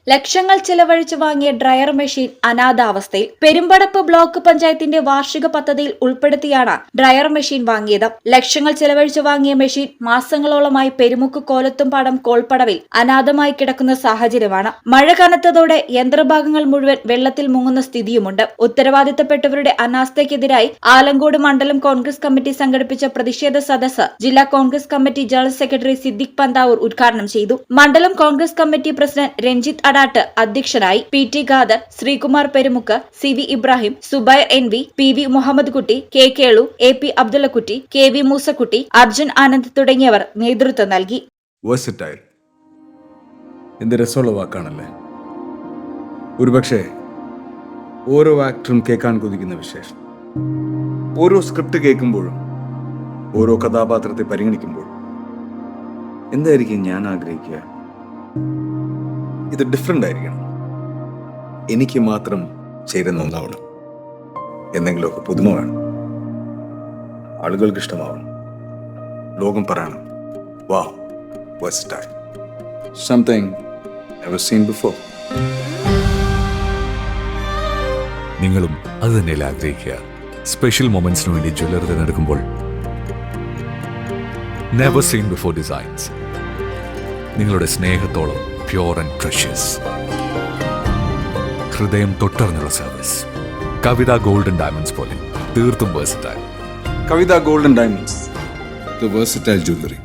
ലക്ഷങ്ങൾ ചെലവഴിച്ച് വാങ്ങിയ ഡ്രയർ മെഷീൻ അനാഥാവസ്ഥയിൽ. പെരുമ്പടപ്പ് ബ്ലോക്ക് പഞ്ചായത്തിന്റെ വാർഷിക പദ്ധതിയിൽ ഉൾപ്പെടുത്തിയാണ് ഡ്രയർ മെഷീൻ വാങ്ങിയത്. ലക്ഷങ്ങൾ ചെലവഴിച്ച് വാങ്ങിയ മെഷീൻ മാസങ്ങളോളമായി പെരുമുക്ക് കോലത്തുംപാടം കോൾപ്പടവിൽ അനാഥമായി കിടക്കുന്ന സാഹചര്യമാണ്. മഴ കനത്തതോടെ യന്ത്രഭാഗങ്ങൾ മുഴുവൻ വെള്ളത്തിൽ മുങ്ങുന്ന സ്ഥിതിയുമുണ്ട്. ഉത്തരവാദിത്തപ്പെട്ടവരുടെ അനാസ്ഥയ്ക്കെതിരായി ആലങ്കോട് മണ്ഡലം കോൺഗ്രസ് കമ്മിറ്റി സംഘടിപ്പിച്ച പ്രതിഷേധ സദസ്സ് ജില്ലാ Congress committee general secretary Siddique Panthavoor ഉദ്ഘാടനം ചെയ്തു. മണ്ഡലം കോൺഗ്രസ് കമ്മിറ്റി പ്രസിഡന്റ് രഞ്ജിത്ത് അടാട്ട് അധ്യക്ഷനായി. PT. Khader, Sreekumar Perumukku, CV. Ibrahim, Zubair എൻ.വി., PV. Muhammad കുട്ടി, കെ. കേളു, എ.പി. അബ്ദുള്ളക്കുട്ടി, കെ.വി. മൂസക്കുട്ടി, അർജുൻ ആനന്ദ് തുടങ്ങിയവർ നേതൃത്വം നൽകി. വേഴ്സറ്റൈൽ എന്ത് രസമുള്ള വാക്കാണല്ലേ. ഒരുപക്ഷെ ഓരോ ആക്ടറും കേൾക്കാൻ കൊതിക്കുന്ന വിശേഷം. ഓരോ സ്ക്രിപ്റ്റ് കേൾക്കുമ്പോഴും ഓരോ കഥാപാത്രത്തെ പരിഗണിക്കുമ്പോഴും എന്തായിരിക്കും ഞാൻ ആഗ്രഹിക്കുക? ഇത് ഡിഫറെൻ്റ് ആയിരിക്കണം, എനിക്ക് മാത്രം ചേരുന്ന ഒന്നാവണം, എന്തെങ്കിലുമൊക്കെ പുതുമ വേണം, ആളുകൾക്ക് ഇഷ്ടമാവണം, ലോകം പറയണം, വാ versatile, something never seen before. നിങ്ങളും അത് തന്നെയല്ലേ ആഗ്രഹിക്കുക? സ്പെഷ്യൽ മൊമെന്റ്സിന് വേണ്ടി ജ്വല്ലറി തിരഞ്ഞെടുക്കുമ്പോൾ നെവർ സീൻ ബിഫോർ ഡിസൈൻസ്, നിങ്ങളുടെ സ്നേഹത്തോളം പ്യൂർ ആൻഡ് പ്രഷ്യസ്, ഹൃദയം തൊട്ടറിഞ്ഞുള്ള സർവീസ്. കവിത ഗോൾഡൻ ഡയമണ്ട്സ് പോലെ തീർത്തും versatile. Kavitha golden diamonds, the versatile jewelry.